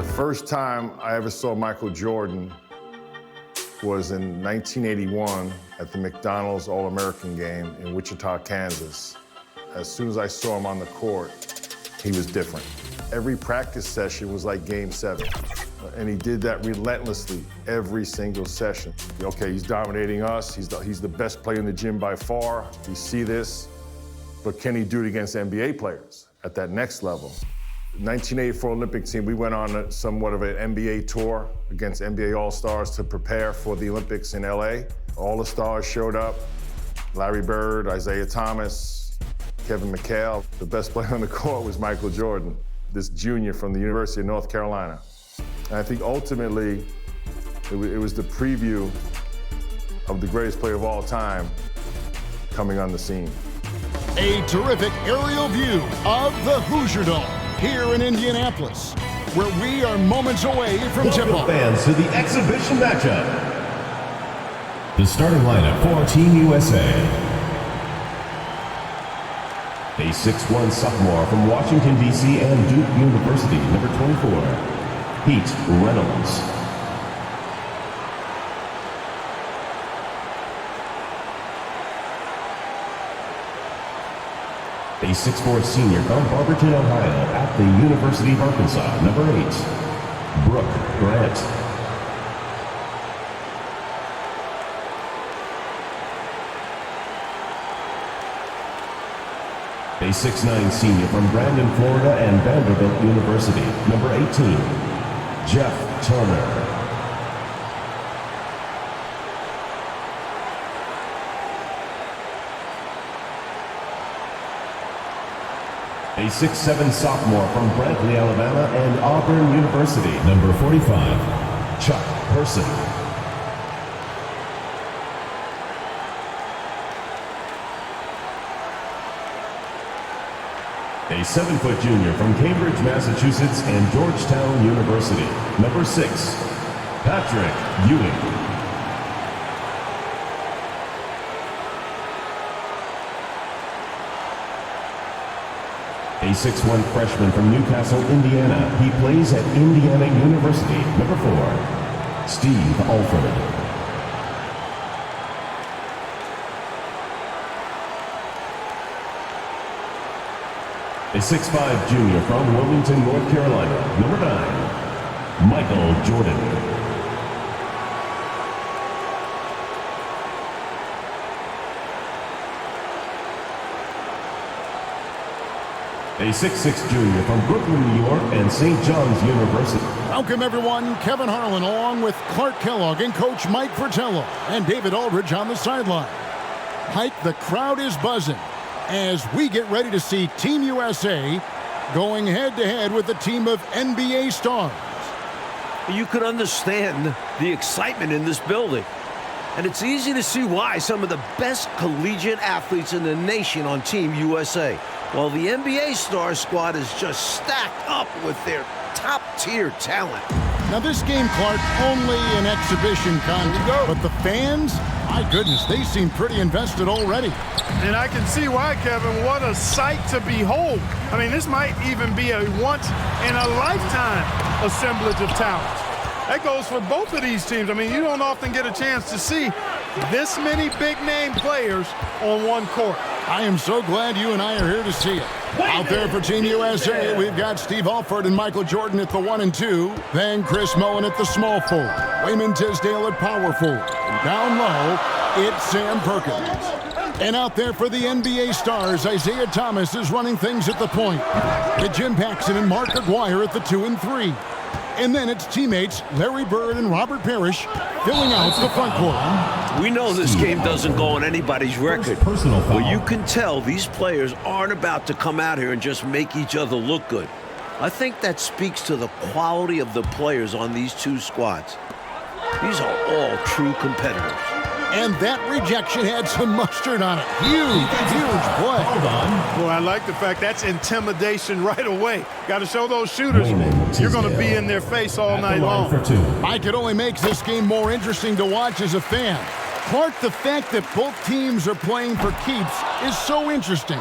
The first time I ever saw Michael Jordan was in 1981 at the McDonald's All-American game in Wichita, Kansas. As soon as I saw him on the court, he was different. Every practice session was like Game 7. And he did that relentlessly every single session. Okay, he's dominating us. He's the best player in the gym by far. We see this. But can he do it against NBA players at that next level? 1984 Olympic team, we went on somewhat of an NBA tour against NBA All-Stars to prepare for the Olympics in LA. All the stars showed up. Larry Bird, Isaiah Thomas, Kevin McHale. The best player on the court was Michael Jordan, this junior from the University of North Carolina. And I think ultimately, it was the preview of the greatest player of all time coming on the scene. A terrific aerial view of the Hoosier Dome here in Indianapolis, where we are moments away from tip-off. Fans to the exhibition matchup. The starting lineup for Team USA. A 6'1" sophomore from Washington, D.C. and Duke University, number 24, Pete Reynolds. A 6'4" senior from Barberton, Ohio, at the University of Arkansas, number 8, Brooke Grant. A 6'9" senior from Brandon, Florida, and Vanderbilt University, number 18, Jeff Turner. A 6'7" sophomore from Brantley, Alabama, and Auburn University, number 45, Chuck Person. A 7-foot junior from Cambridge, Massachusetts, and Georgetown University, number 6, Patrick Ewing. A 6'1" freshman from Newcastle, Indiana. He plays at Indiana University, number 4, Steve Alford. A 6'5" junior from Wilmington, North Carolina, number 9, Michael Jordan. A 6'6" junior from Brooklyn, New York, and St. John's University. Welcome, everyone. Kevin Harlan along with Clark Kellogg and Coach Mike Fratello and David Aldridge on the sideline. Mike, the crowd is buzzing as we get ready to see Team USA going head-to-head with a team of NBA stars. You could understand the excitement in this building. And it's easy to see why some of the best collegiate athletes in the nation on Team USA. While the NBA star squad is just stacked up with their top-tier talent. Now this game, Clark, only an exhibition contest, but the fans, my goodness, they seem pretty invested already. And I can see why, Kevin. What a sight to behold. I mean, this might even be a once-in-a-lifetime assemblage of talent. That goes for both of these teams. I mean, you don't often get a chance to see this many big-name players on one court. I am so glad you and I are here to see it. Out there for Team USA, we've got Steve Alford and Michael Jordan at the 1 and 2, then Chris Mullin at the small forward, Wayman Tisdale at power forward, and down low, it's Sam Perkins. And out there for the NBA stars, Isaiah Thomas is running things at the point, with Jim Paxson and Mark Aguirre at the 2 and 3. And then it's teammates Larry Bird and Robert Parrish filling out the front court. We know this game doesn't go on anybody's record, but you can tell these players aren't about to come out here and just make each other look good. I think that speaks to the quality of the players on these two squads. These are all true competitors. And that rejection had some mustard on it. Huge play. Hold on. Boy, I like the fact that's intimidation right away. Got to show those shooters you're going to be in their face all night long. Mike, it only makes this game more interesting to watch as a fan. Clark, the fact that both teams are playing for keeps is so interesting.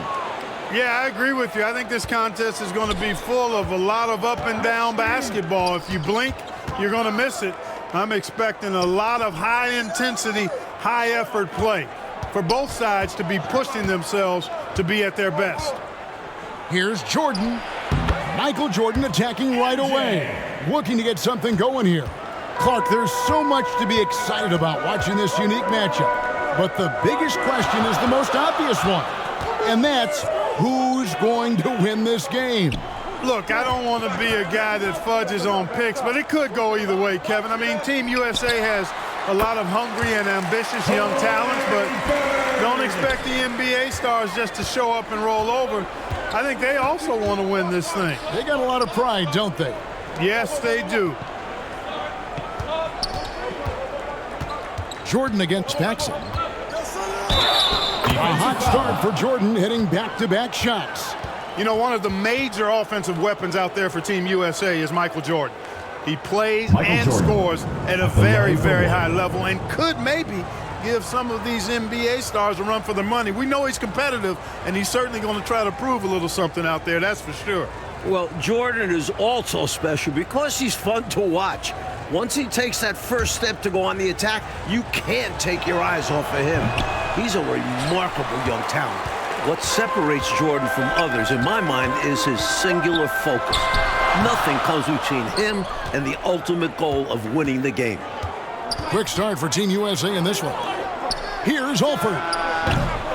Yeah, I agree with you. I think this contest is going to be full of a lot of up and down basketball. If you blink, you're going to miss it. I'm expecting a lot of high-intensity, high-effort play for both sides to be pushing themselves to be at their best. Here's Jordan. Michael Jordan attacking right away, looking to get something going here. Clark, there's so much to be excited about watching this unique matchup, but the biggest question is the most obvious one, and that's who's going to win this game. Look, I don't want to be a guy that fudges on picks, but it could go either way, Kevin. I mean, Team USA has a lot of hungry and ambitious young talents, but don't expect the NBA stars just to show up and roll over. I think they also want to win this thing. They got a lot of pride, don't they? Yes, they do. Jordan against Paxson. A hot start for Jordan, hitting back-to-back shots. You know, one of the major offensive weapons out there for Team USA is Michael Jordan. He plays and scores at a very, very high level and could maybe give some of these NBA stars a run for their money. We know he's competitive, and he's certainly going to try to prove a little something out there, that's for sure. Well, Jordan is also special because he's fun to watch. Once he takes that first step to go on the attack, you can't take your eyes off of him. He's a remarkable young talent. What separates Jordan from others, in my mind, is his singular focus. Nothing comes between him and the ultimate goal of winning the game. Quick start for Team USA in this one. Here's Holford.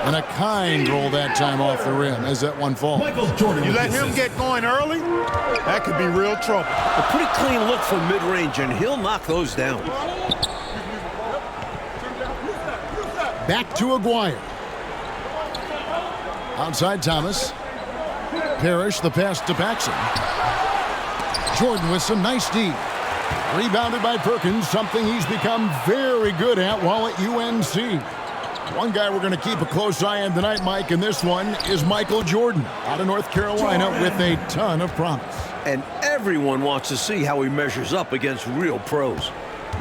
And a kind roll that time off the rim as that one falls. You let him get going early, that could be real trouble. A pretty clean look from mid-range, and he'll knock those down. Back to Aguirre. Outside Thomas. Parrish, the pass to Paxson. Jordan with some nice D. Rebounded by Perkins, something he's become very good at while at UNC. One guy we're going to keep a close eye on tonight, Mike, and this one is Michael Jordan out of North Carolina with a ton of promise. And everyone wants to see how he measures up against real pros.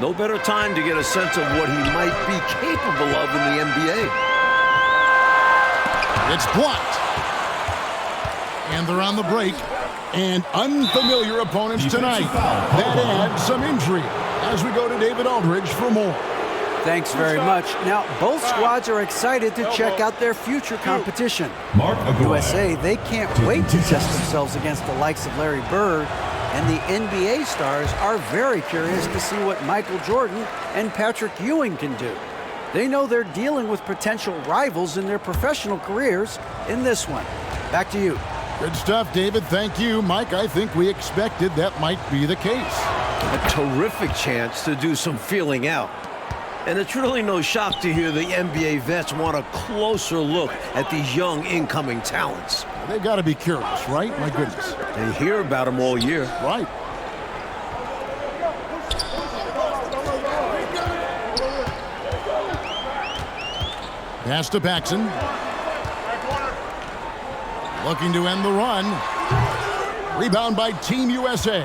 No better time to get a sense of what he might be capable of in the NBA. It's blocked. And they're on the break. And unfamiliar opponents tonight. That adds some intrigue as we go to David Aldridge for more. Thanks very much. Now, both squads are excited to check out their future competition. USA, they can't wait to test themselves against the likes of Larry Bird, and the NBA stars are very curious to see what Michael Jordan and Patrick Ewing can do. They know they're dealing with potential rivals in their professional careers in this one. Back to you. Good stuff, David. Thank you. Mike, I think we expected that might be the case. A terrific chance to do some feeling out. And it's really no shock to hear the NBA vets want a closer look at these young incoming talents. They've got to be curious, right? My goodness. They hear about them all year. Right. Pass to Paxson. Looking to end the run. Rebound by Team USA.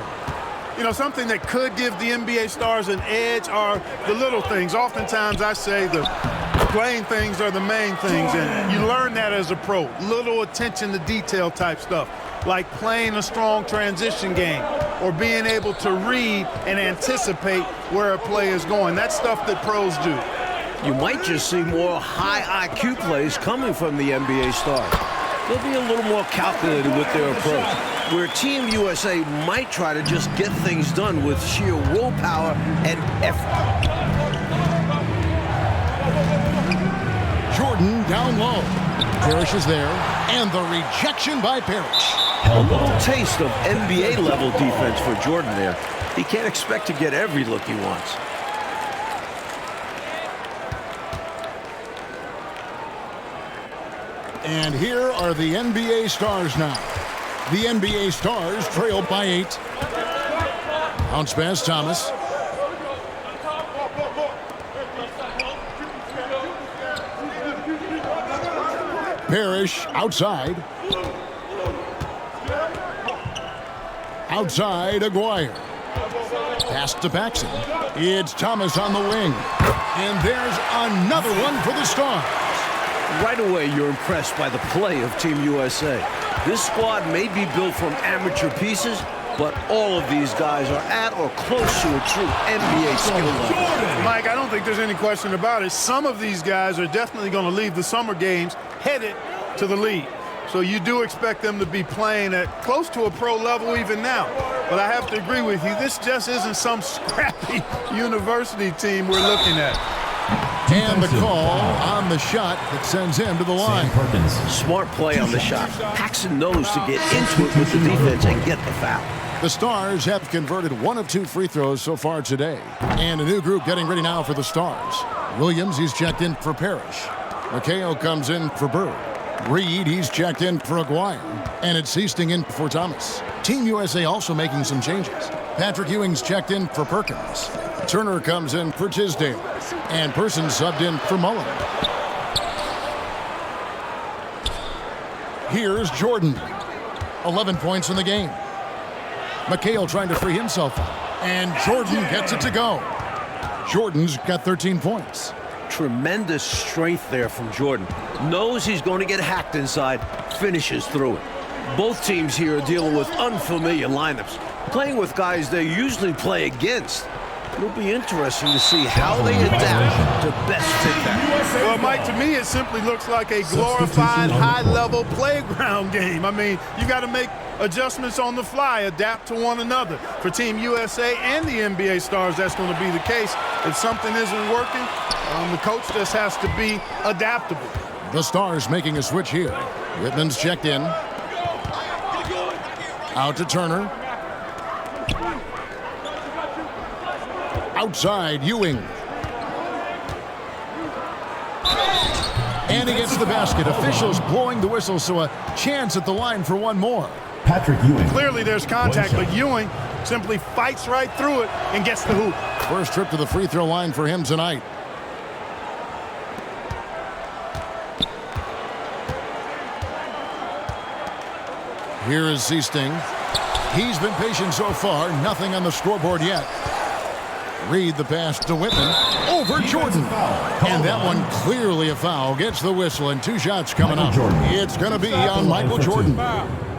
You know, something that could give the NBA stars an edge are the little things. Oftentimes I say the playing things are the main things, and you learn that as a pro. Little attention to detail type stuff, like playing a strong transition game or being able to read and anticipate where a play is going. That's stuff that pros do. You might just see more high IQ plays coming from the NBA stars. They'll be a little more calculated with their approach, where Team USA might try to just get things done with sheer willpower and effort. Jordan down low. Parrish is there, and the rejection by Parrish. A little taste of NBA-level defense for Jordan there. He can't expect to get every look he wants. And here are the NBA stars now. The NBA stars trail by 8. Bounce pass, Thomas. Parrish outside. Outside, Aguirre. Pass to Paxson. It's Thomas on the wing. And there's another one for the Stars. Right away, you're impressed by the play of Team USA. This squad may be built from amateur pieces, but all of these guys are at or close to a true NBA skill level. Mike, I don't think there's any question about it. Some of these guys are definitely going to leave the summer games headed to the league. So you do expect them to be playing at close to a pro level even now. But I have to agree with you, this just isn't some scrappy university team we're looking at. And the call on the shot that sends him to the line. Smart play on the shot. Paxson knows to get into it with the defense and get the foul. The Stars have converted 1 of 2 free throws so far today. And a new group getting ready now for the Stars. Williams, he's checked in for Parrish. McHale comes in for Bird. Reed, he's checked in for Aguirre. And it's Seasting in for Thomas. Team USA also making some changes. Patrick Ewing's checked in for Perkins. Turner comes in for Tisdale. And Person subbed in for Mullen. Here's Jordan. 11 points in the game. McHale trying to free himself up. And Jordan gets it to go. Jordan's got 13 points. Tremendous strength there from Jordan. Knows he's going to get hacked inside, finishes through it. Both teams here are dealing with unfamiliar lineups, playing with guys they usually play against. It'll be interesting to see how they adapt to best fit that. Well, Mike, to me, it simply looks like a glorified high-level playground game. I mean, you got to make adjustments on the fly, adapt to one another. For Team USA and the NBA Stars, that's going to be the case. If something isn't working, the coach just has to be adaptable. The Stars making a switch here. Whitman's checked in. Out to Turner. Outside, Ewing. And he gets the basket. Officials blowing the whistle, so a chance at the line for one more. Patrick Ewing. Clearly there's contact, but Ewing simply fights right through it and gets the hoop. First trip to the free throw line for him tonight. Here is Seasting. He's been patient so far. Nothing on the scoreboard yet. Reed the pass to Whitman. Over Jordan. And that one clearly a foul. Gets the whistle and 2 shots coming up. It's going to be on Michael Jordan.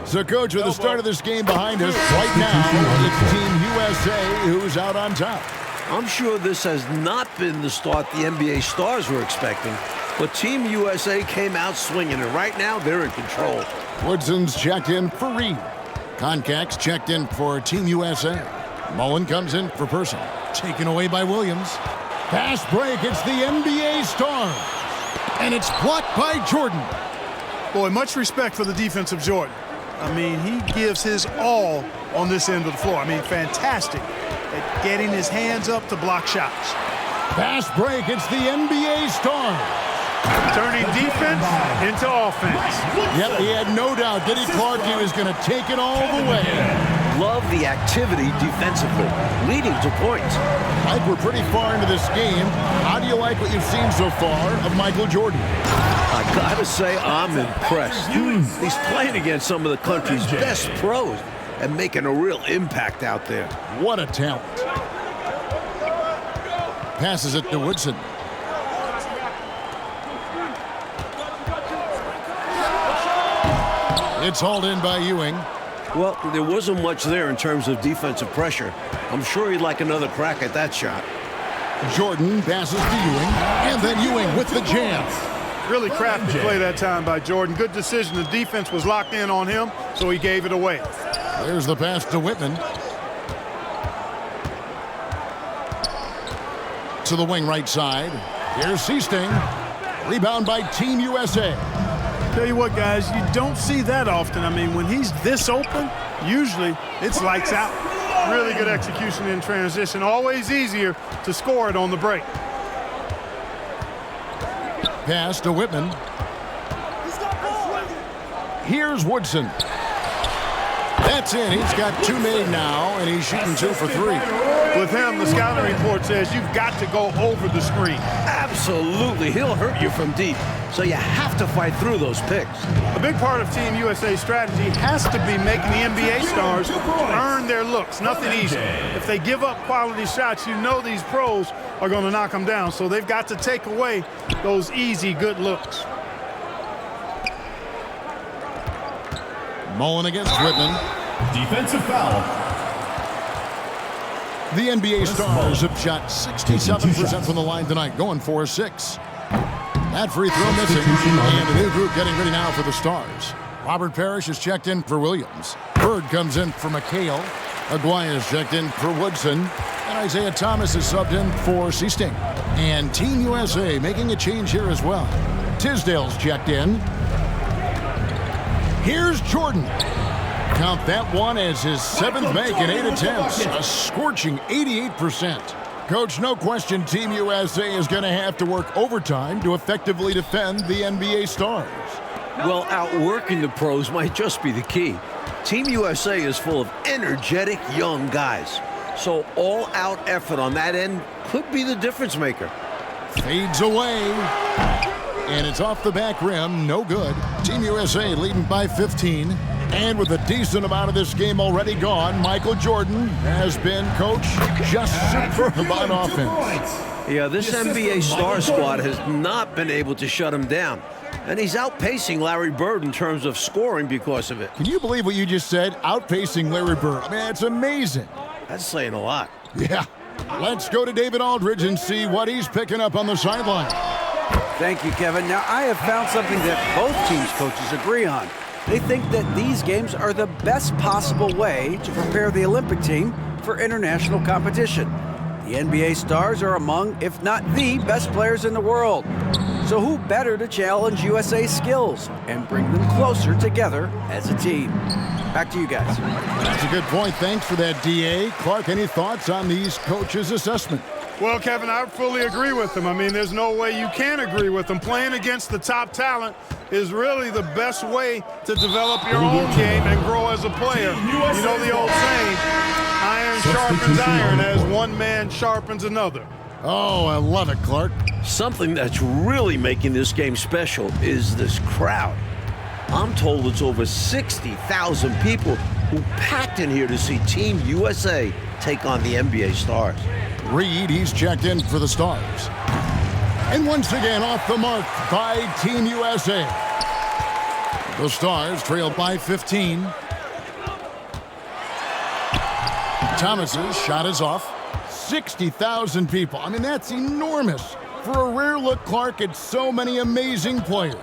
So, Coach, with the start of this game behind us, right now, it's Team USA who's out on top. I'm sure this has not been the start the NBA Stars were expecting, but Team USA came out swinging, and right now they're in control. Woodson's checked in for Reed. Concax checked in for Team USA. Mullen comes in for Person. Taken away by Williams. Fast break, it's the NBA Stars. And it's blocked by Jordan. Boy, much respect for the defensive Jordan. I mean, he gives his all on this end of the floor. I mean, fantastic at getting his hands up to block shots. Fast break, it's the NBA Stars. Turning defense into offense. Yep, he had no doubt. Diddy Clark, he was going to take it all the way. Love the activity defensively, leading to points. Mike, we're pretty far into this game. How do you like what you've seen so far of Michael Jordan? I gotta say, I'm impressed. He's playing against some of the country's best pros and making a real impact out there. What a talent. Passes it to Woodson. It's hauled in by Ewing. Well, there wasn't much there in terms of defensive pressure. I'm sure he'd like another crack at that shot. Jordan passes to Ewing, and then Ewing with the jam. Really crafty play that time by Jordan. Good decision. The defense was locked in on him, so he gave it away. There's the pass to Whitman. To the wing right side. Here's Seasting. Rebound by Team USA. Tell you what, guys, you don't see that often. I mean, when he's this open, usually it's lights out. Really good execution in transition. Always easier to score it on the break. Pass to Whitman. Here's Woodson. That's in. He's got 2 made now, and he's shooting 2 for 3. With him, the scouting report says you've got to go over the screen. Absolutely. He'll hurt you from deep, so you have to fight through those picks. A big part of Team USA's strategy has to be making the NBA stars earn their looks. Nothing easy. If they give up quality shots, you know these pros are going to knock them down, so they've got to take away those easy, good looks. Mullen against Whitman. Defensive foul. The NBA Stars have shot 67% from the line tonight, going 4-6. That free throw missing, and a new group getting ready now for the Stars. Robert Parrish is checked in for Williams. Bird comes in for McHale. Aguirre is checked in for Woodson. And Isaiah Thomas is subbed in for Seasting. And Team USA making a change here as well. Tisdale's checked in. Here's Jordan. Count that one as his 7th make in 8 attempts. A scorching 88%. Coach, no question Team USA is going to have to work overtime to effectively defend the NBA Stars. Well, outworking the pros might just be the key. Team USA is full of energetic young guys. So all-out effort on that end could be the difference maker. Fades away. And it's off the back rim. No good. Team USA leading by 15. And with a decent amount of this game already gone, Michael Jordan has been, coach, just superb on offense. Yeah, this NBA star squad has not been able to shut him down. And he's outpacing Larry Bird in terms of scoring because of it. Can you believe what you just said? Outpacing Larry Bird. I mean, it's amazing. That's saying a lot. Yeah. Let's go to David Aldridge and see what he's picking up on the sideline. Thank you, Kevin. Now, I have found something that both teams' coaches agree on. They think that these games are the best possible way to prepare the Olympic team for international competition. The NBA Stars are among, if not the best players in the world. So who better to challenge USA's skills and bring them closer together as a team? Back to you guys. That's a good point. Thanks for that, D.A. Clark, any thoughts on these coaches' assessment? Well, Kevin, I fully agree with them. I mean, there's no way you can agree with them. Playing against the top talent is really the best way to develop your own game and grow as a player. You know the old saying, iron sharpens iron as one man sharpens another. Oh, I love it, Clark. Something that's really making this game special is this crowd. I'm told it's over 60,000 people who packed in here to see Team USA take on the NBA Stars. Reed, he's checked in for the Stars. And once again off the mark by Team USA. The Stars trail by 15. Thomas's shot is off. 60,000 people. I mean, that's enormous. For a rare look, Clark, at so many amazing players.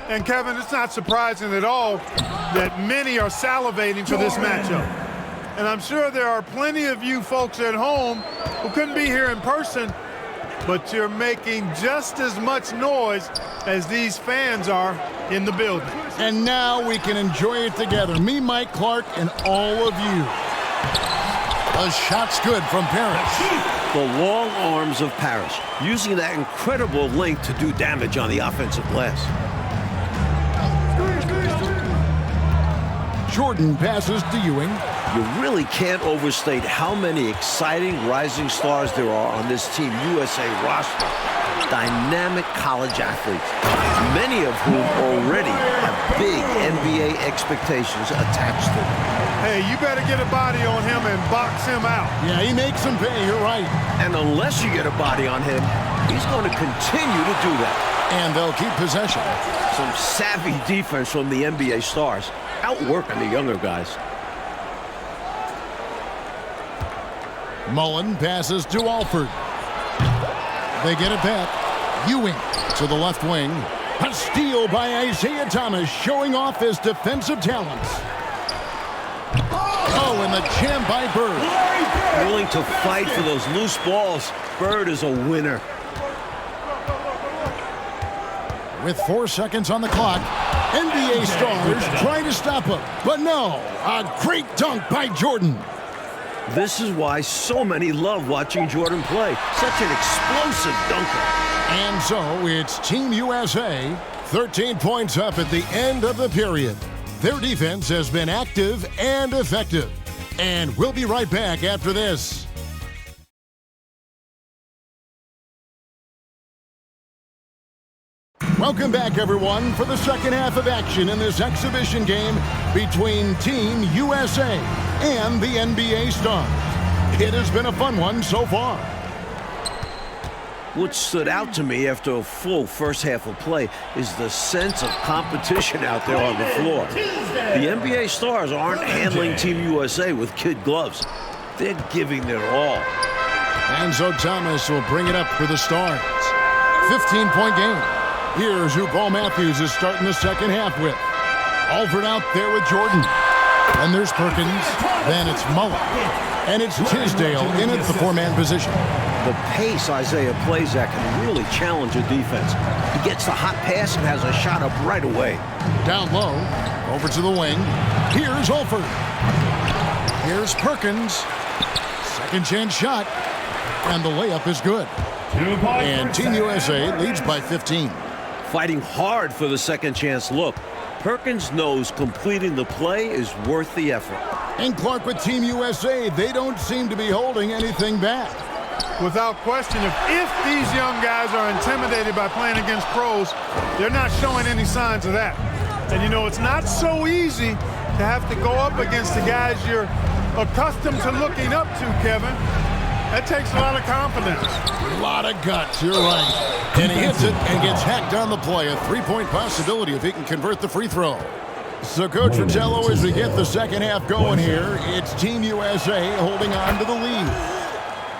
And, Kevin, it's not surprising at all that many are salivating for this matchup. And I'm sure there are plenty of you folks at home who couldn't be here in person, but you're making just as much noise as these fans are in the building. And now we can enjoy it together. Me, Mike Clark, and all of you. A shot's good from Parrish. The long arms of Parrish, using that incredible length to do damage on the offensive glass. Jordan passes to Ewing. You really can't overstate how many exciting rising stars there are on this Team USA roster. Dynamic college athletes, many of whom already have big NBA expectations attached to them. Hey, you better get a body on him and box him out. Yeah, he makes him pay, you're right. And unless you get a body on him, he's going to continue to do that. And they'll keep possession. Some savvy defense from the NBA Stars, outworking the younger guys. Mullen passes to Alford. They get it back. Ewing to the left wing. A steal by Isaiah Thomas, showing off his defensive talents. Oh, and the jam by Bird. Willing to fight for those loose balls. Bird is a winner. With 4 seconds on the clock, NBA Stars trying to stop him. But no, a great dunk by Jordan. This is why so many love watching Jordan play. Such an explosive dunker. And so it's Team USA, 13 points up at the end of the period. Their defense has been active and effective. And we'll be right back after this. Welcome back, everyone, for the second half of action in this exhibition game between Team USA and the NBA Stars. It has been a fun one so far. What stood out to me after a full first half of play is the sense of competition out there on the floor. The NBA stars aren't handling Team USA with kid gloves. They're giving their all. And so Thomas will bring it up for the Stars. 15-point game. Here's who Paul Matthews is starting the second half with. Alford out there with Jordan. And there's Perkins. Then it's Mullen. And it's Tisdale in at the four-man position. The pace Isaiah plays at can really challenge a defense. He gets the hot pass and has a shot up right away. Down low, over to the wing. Here's Alford. Here's Perkins. Second chance shot. And the layup is good. And Team USA leads by 15. Fighting hard for the second chance look. Perkins knows completing the play is worth the effort. And Clark with Team USA, they don't seem to be holding anything back. Without question, if these young guys are intimidated by playing against pros, they're not showing any signs of that. And, you know, it's not so easy to have to go up against the guys you're accustomed to looking up to, Kevin. That takes a lot of confidence. A lot of guts, you're right. And he hits it and gets hacked on the play. A three-point possibility if he can convert the free throw. So, Coach Fratello, as we get the second half going here, it's Team USA holding on to the lead.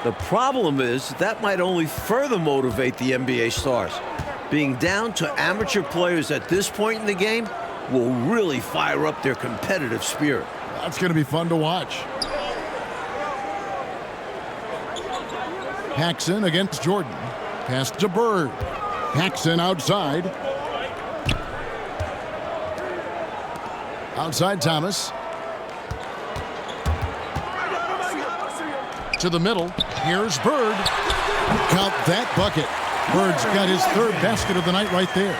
The problem is that might only further motivate the NBA stars. Being down to amateur players at this point in the game will really fire up their competitive spirit. That's going to be fun to watch. Paxson against Jordan. Pass to Bird. Paxson outside. Outside Thomas. To the middle. Here's Bird. Count that bucket. Bird's got his third basket of the night right there.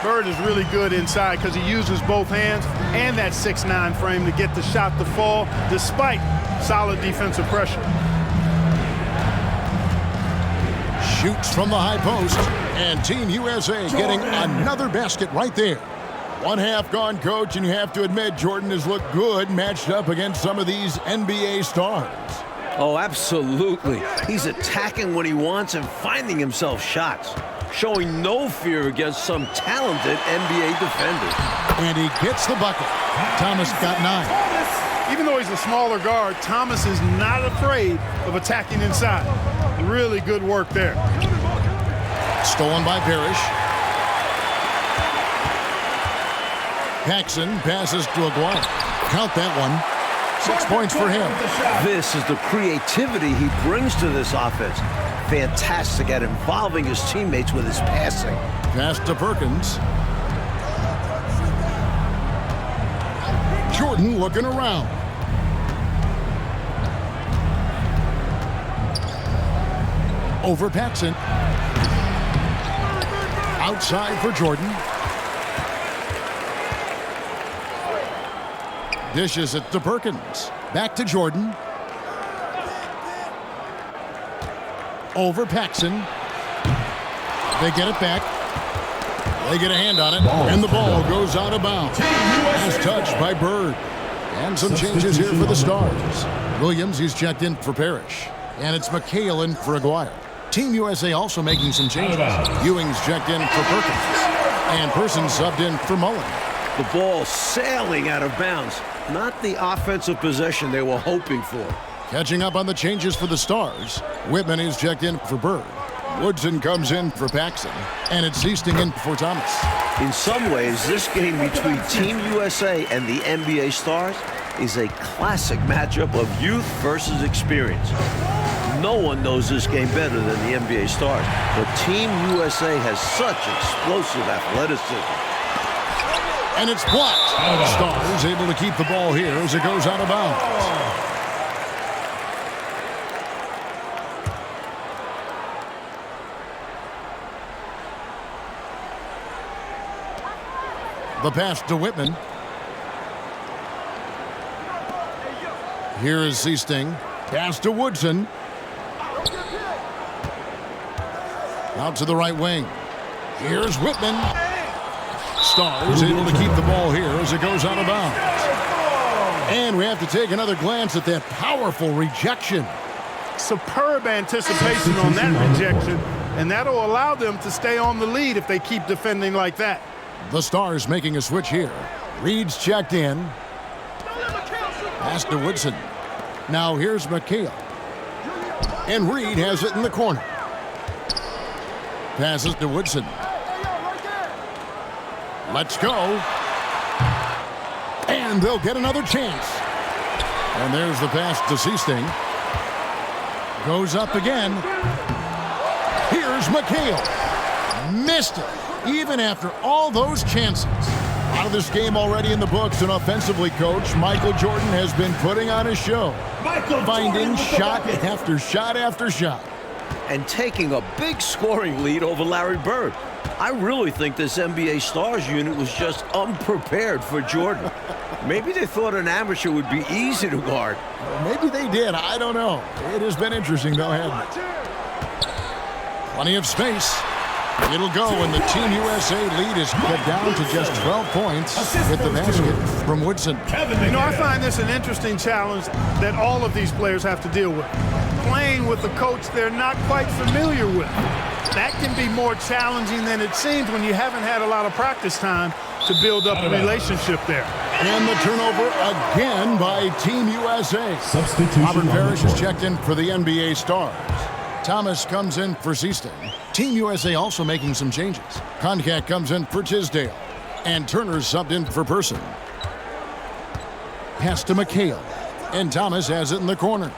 Bird is really good inside because he uses both hands and that 6'9" frame to get the shot to fall despite solid defensive pressure. Shoots from the high post. And Team USA getting another basket right there. One half gone, Coach, and you have to admit Jordan has looked good matched up against some of these NBA stars. Oh, absolutely. He's attacking when he wants and finding himself shots, showing no fear against some talented NBA defenders. And he gets the bucket. Thomas got 9. Even though he's a smaller guard, Thomas is not afraid of attacking inside. Really good work there. Stolen by Parrish. Paxson passes to Aguirre. Count that one. 6 points for him. This is the creativity he brings to this offense. Fantastic at involving his teammates with his passing. Pass to Perkins. Jordan looking around. Over Paxson. Outside for Jordan. Dishes it to Perkins. Back to Jordan. Over Paxson. They get it back. They get a hand on it. And the ball goes out of bounds. Last touch by Bird. And some changes here for the Stars. Williams, he's checked in for Parrish. And it's McHale in for Aguirre. Team USA also making some changes. Ewing's checked in for Perkins. And Person subbed in for Mullen. The ball sailing out of bounds. Not the offensive possession they were hoping for. Catching up on the changes for the Stars. Whitman is checked in for Bird. Woodson comes in for Paxson. And it's Easting in for Thomas. In some ways, this game between Team USA and the NBA Stars is a classic matchup of youth versus experience. No one knows this game better than the NBA Stars, but Team USA has such explosive athleticism. And it's blocked. Stars able to keep the ball here as it goes out of bounds. The pass to Whitman. Here is Seasting. Pass to Woodson. Out to the right wing. Here's Whitman. Stars able to keep the ball here as it goes out of bounds. And we have to take another glance at that powerful rejection. Superb anticipation on that rejection. and that'll allow them to stay on the lead if they keep defending like that. The Stars making a switch here. Reed's checked in. Pass to Woodson. Now here's McHale. And Reed has it in the corner. Passes to Woodson. Let's go. And they'll get another chance. And there's the pass to Seasting. Goes up again. Here's McHale. Missed it, even after all those chances. Out of this game already in the books, and offensively, Coach, Michael Jordan has been putting on a show. Finding shot after shot after shot. And taking a big scoring lead over Larry Bird. I really think this NBA Stars unit was just unprepared for Jordan. Maybe they thought an amateur would be easy to guard. Maybe they did. I don't know. It has been interesting, though, hasn't it? Plenty of space. It'll go, and the Team USA lead is cut down to just 12 points with the basket from Woodson. You know, I find this an interesting challenge that all of these players have to deal with. Playing with a coach they're not quite familiar with. That can be more challenging than it seems when you haven't had a lot of practice time to build up a relationship there. And the turnover again by Team USA. Substitution. Robert Parrish is checked in for the NBA Stars. Thomas comes in for Seasting. Team USA also making some changes. Concat comes in for Tisdale. And Turner's subbed in for Person. Pass to McHale. And Thomas has it in the corner.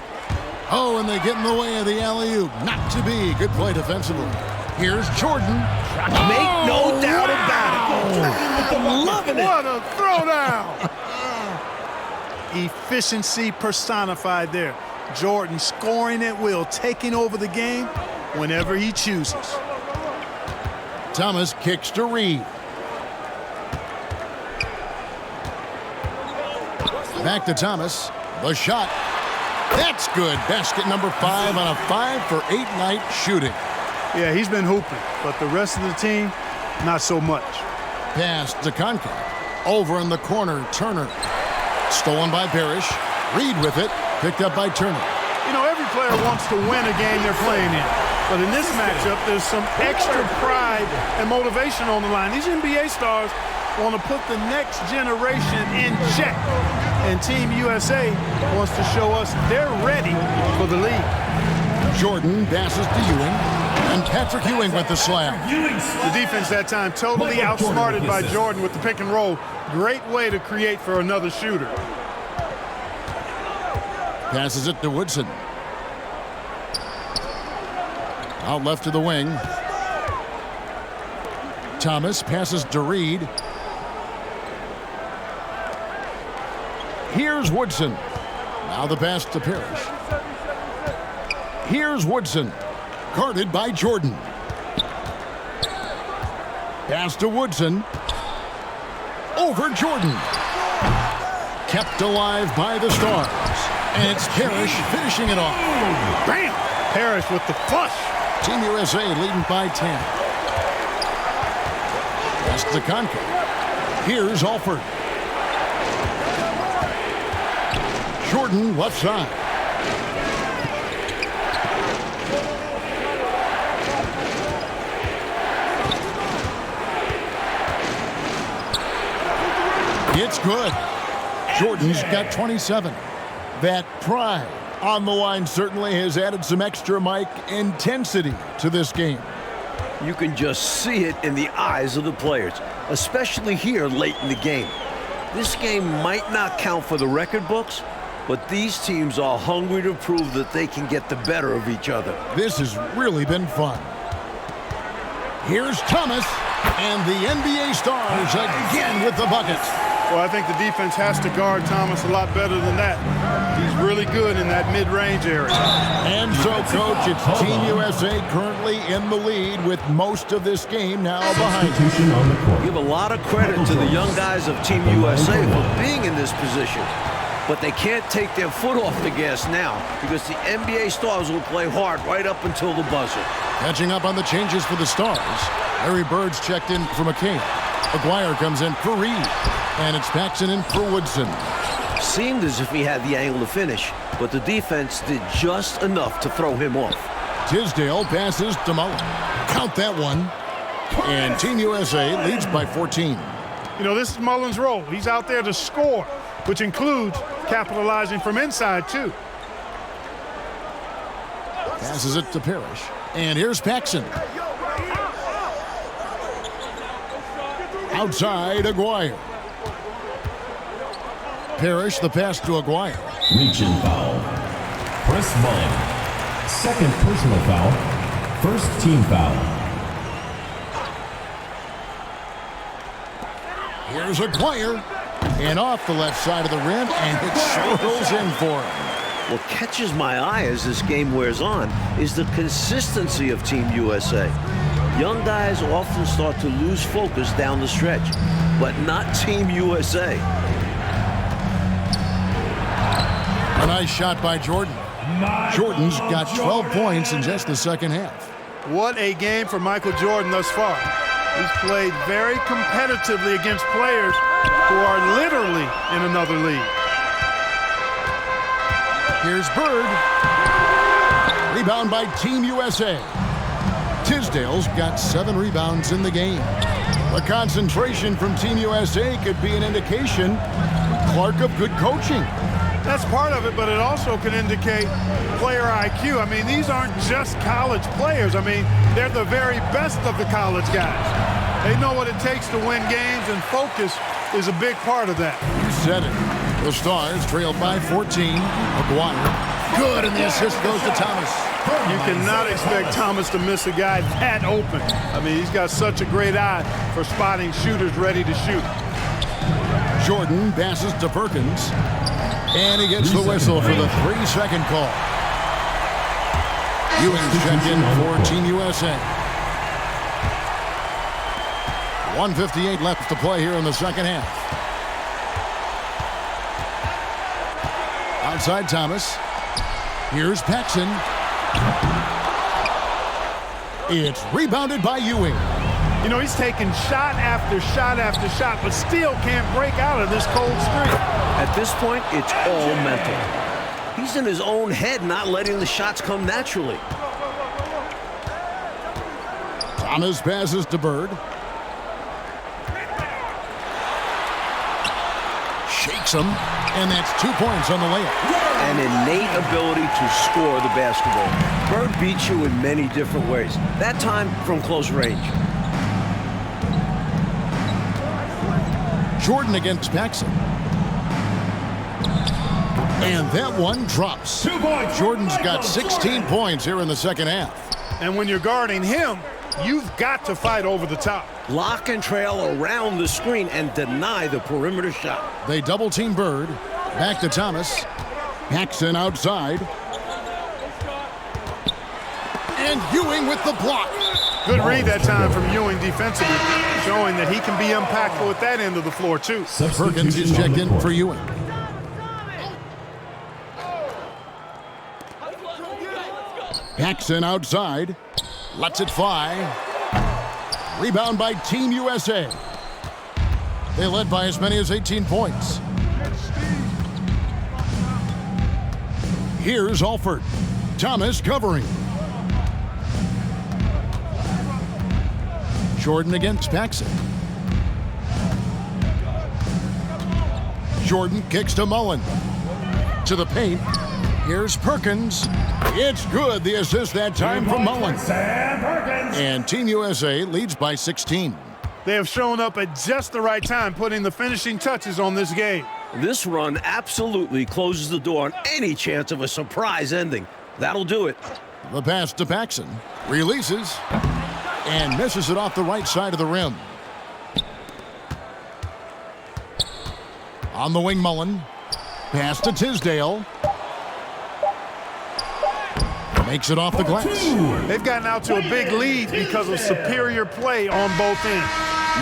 Oh, and they get in the way of the alley-oop. Not to be. Good play defensively. Here's Jordan. Make no doubt about it. I'm loving it. What a throwdown. Efficiency personified there. Jordan scoring at will, taking over the game whenever he chooses. Thomas kicks to Reed. Back to Thomas. The shot. That's good. Basket number 5 on a 5-for-8 night shooting. Yeah, he's been hooping, but the rest of the team, not so much. Pass to Concat. Over in the corner, Turner. Stolen by Parrish. Reed with it. Picked up by Turner. You know, every player wants to win a game they're playing in. But in this matchup, there's some extra pride and motivation on the line. These NBA stars want to put the next generation in check. And Team USA wants to show us they're ready for the lead. Jordan passes to Ewing. And Patrick Ewing with the slam. The defense that time totally outsmarted by Jordan with the pick and roll. Great way to create for another shooter. Passes it to Woodson. Out left to the wing. Thomas passes to Reed. Here's Woodson. Now the pass to Parrish. Here's Woodson. Guarded by Jordan. Pass to Woodson. Over Jordan. Kept alive by the Stars. And it's Parrish finishing it off. Bam! Parrish with the flush. Team USA leading by 10. Pass to Concat. Here's Alford. Jordan left side. It's good. Jordan's got 27. That pride on the line certainly has added some extra mic intensity to this game. You can just see it in the eyes of the players, especially here late in the game. This game might not count for the record books, but these teams are hungry to prove that they can get the better of each other. This has really been fun. Here's Thomas, and the NBA Stars again with the buckets. Well, I think the defense has to guard Thomas a lot better than that. He's really good in that mid-range area. And so, Coach, it's Team USA currently in the lead with most of this game now behind them. Give a lot of credit to the young guys of Team USA for being in this position. But they can't take their foot off the gas now because the NBA Stars will play hard right up until the buzzer. Catching up on the changes for the Stars. Larry Bird's checked in for McCain. Aguirre comes in for Reed. And it's Paxson in for Woodson. Seemed as if he had the angle to finish, but the defense did just enough to throw him off. Tisdale passes to Mullen. Count that one. And Team USA leads by 14. You know, this is Mullen's role. He's out there to score, which includes capitalizing from inside, too. Passes it to Parrish. And here's Paxson. Outside, Aguirre. Parrish, the pass to Aguirre. Reach and foul. Chris Mullen. Second personal foul. First team foul. Here's Aguirre. And off the left side of the rim, and it sure goes in for him. What catches my eye as this game wears on is the consistency of Team USA. Young guys often start to lose focus down the stretch, but not Team USA. A nice shot by Jordan. Jordan's got 12 points in just the second half. What a game for Michael Jordan thus far. He's played very competitively against players who are literally in another league. Here's Bird. Rebound by Team USA. Tisdale's got 7 rebounds in the game. The concentration from Team USA could be an indication, Clark, of good coaching. That's part of it, but it also can indicate player IQ. I mean, these aren't just college players. I mean, they're the very best of the college guys. They know what it takes to win games, and focus is a big part of that. You said it. The Stars trailed by 14. Aguirre. Good, and the assist goes to Thomas. You cannot expect Thomas to miss a guy that open. I mean, he's got such a great eye for spotting shooters ready to shoot. Jordan passes to Perkins. And he gets the whistle for the 3-second call. Ewing's checked in for Team USA. 1:58 left to play here in the second half. Outside Thomas. Here's Paxson. It's rebounded by Ewing. You know, he's taking shot after shot after shot, but still can't break out of this cold streak. At this point, it's all mental. He's in his own head, not letting the shots come naturally. Thomas passes to Bird. Shakes him, and that's 2 points on the layup. An innate ability to score the basketball. Bird beats you in many different ways, that time from close range. Jordan against Paxson. And that one drops. 2 points. Jordan's got 16 points here in the second half. And when you're guarding him, you've got to fight over the top. Lock and trail around the screen and deny the perimeter shot. They double-team Bird. Back to Thomas. Paxson outside. And Ewing with the block. Good read that time from Ewing defensively, showing that he can be impactful at that end of the floor, too. Perkins is checked in for Ewing. Paxson outside. Lets it fly. Rebound by Team USA. They led by as many as 18 points. Here's Alford. Thomas covering. Jordan against Paxson. Jordan kicks to Mullen. To the paint. Here's Perkins. It's good. The assist that time from Mullen. And Team USA leads by 16. They have shown up at just the right time, putting the finishing touches on this game. This run absolutely closes the door on any chance of a surprise ending. That'll do it. The pass to Paxson. Releases. And misses it off the right side of the rim. On the wing, Mullen. Pass to Tisdale. Makes it off the glass. They've gotten out to a big lead because of superior play on both ends.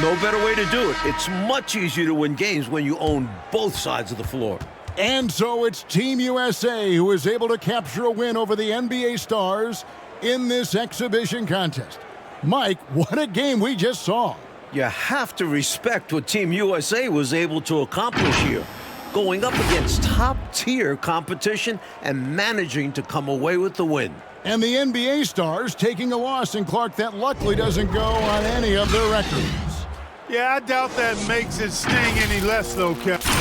No better way to do it. It's much easier to win games when you own both sides of the floor. And so it's Team USA who is able to capture a win over the NBA Stars in this exhibition contest. Mike, what a game we just saw. You have to respect what Team USA was able to accomplish here, going up against top-tier competition and managing to come away with the win. And the NBA stars taking a loss in Clark that luckily doesn't go on any of their records. Yeah, I doubt that makes it sting any less, though, Kevin.